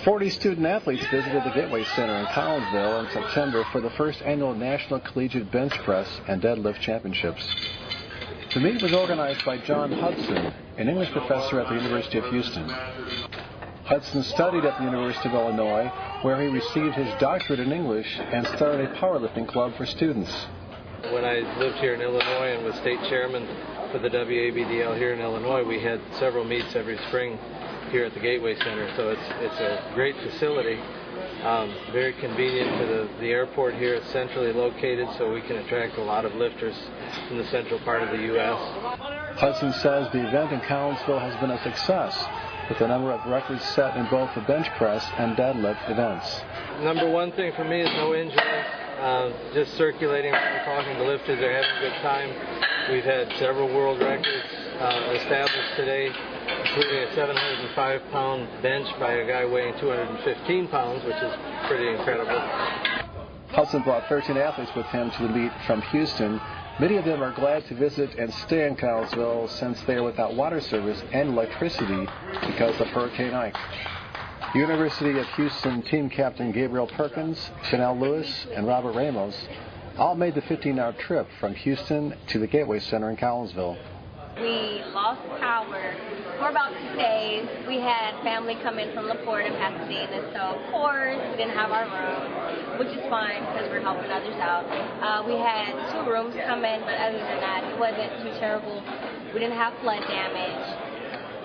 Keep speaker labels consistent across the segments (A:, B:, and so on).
A: 40 student athletes visited the Gateway Center in Collinsville in September for the first annual National Collegiate Bench Press and Deadlift Championships. The meet was organized by John Hudson, an English professor at the University of Houston. Hudson studied at the University of Illinois, where he received his doctorate in English and started a powerlifting club for students.
B: When I lived here in Illinois and was state chairman for the WABDL here in Illinois, we had several meets every spring here at the Gateway Center, so it's a great facility, very convenient to the airport here. It's centrally located, so we can attract a lot of lifters from the central part of the U.S.
A: Hudson says the event in Collinsville has been a success, with a number of records set in both the bench press and deadlift events.
B: Number one thing for me is no injuries, just circulating around, talking to lifters. They're having a good time. We've had several world records established today, including a 705-pound bench by a guy weighing 215 pounds, which is pretty incredible.
A: Hudson brought 13 athletes with him to the meet from Houston. Many of them are glad to visit and stay in Collinsville since they are without water service and electricity because of Hurricane Ike. University of Houston team captain Gabriel Perkins, Chanel Lewis, and Robert Ramos all made the 15-hour trip from Houston to the Gateway Center in Collinsville.
C: We lost power for about 2 days. We had family come in from LaPorte and Pasadena, so of course we didn't have our room, which is fine because we're helping others out. We had 2 rooms come in, but other than that, it wasn't too terrible. We didn't have flood damage.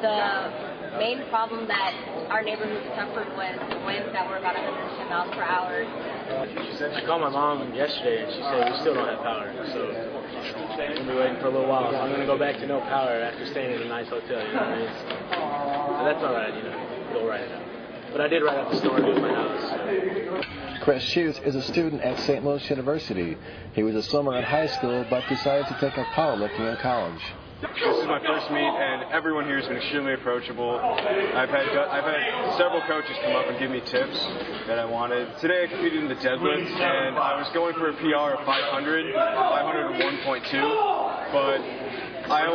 C: The main problem that our neighborhood suffered was the winds that were about 110 miles per hour.
D: I called my mom yesterday and she said we still don't have power, so I'm going to be waiting for a little while. So I'm going to go back to no power after staying in a nice hotel, you know what I mean? So that's all right, go write it out. But I did write out the story of my house. So.
A: Chris Schutz is a student at St. Louis University. He was a swimmer in high school but decided to take up powerlifting in college.
E: This is my first meet, and everyone here has been extremely approachable. I've had several coaches come up and give me tips that I wanted. Today I competed in the deadlift, and I was going for a PR of 500 to 1.2, but I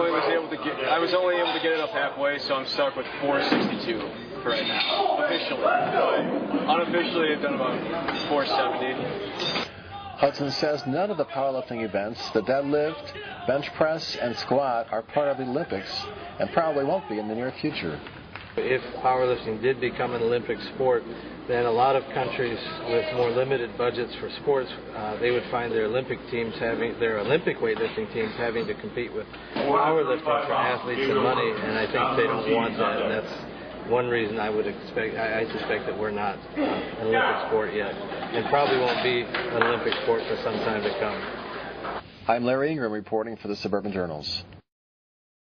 E: was only able to get it up halfway, so I'm stuck with 462 for right now, officially. But unofficially, I've done about 470.
A: Hudson says none of the powerlifting events, the deadlift, bench press, and squat, are part of the Olympics and probably won't be in the near future.
B: If powerlifting did become an Olympic sport, then a lot of countries with more limited budgets for sports, they would find their Olympic weightlifting teams having to compete with powerlifting for athletes and money, and I think they don't want that, and that's one reason I suspect that we're not an Olympic sport yet, and probably won't be an Olympic sport for some time to come.
A: I'm Larry Ingram reporting for the Suburban Journals.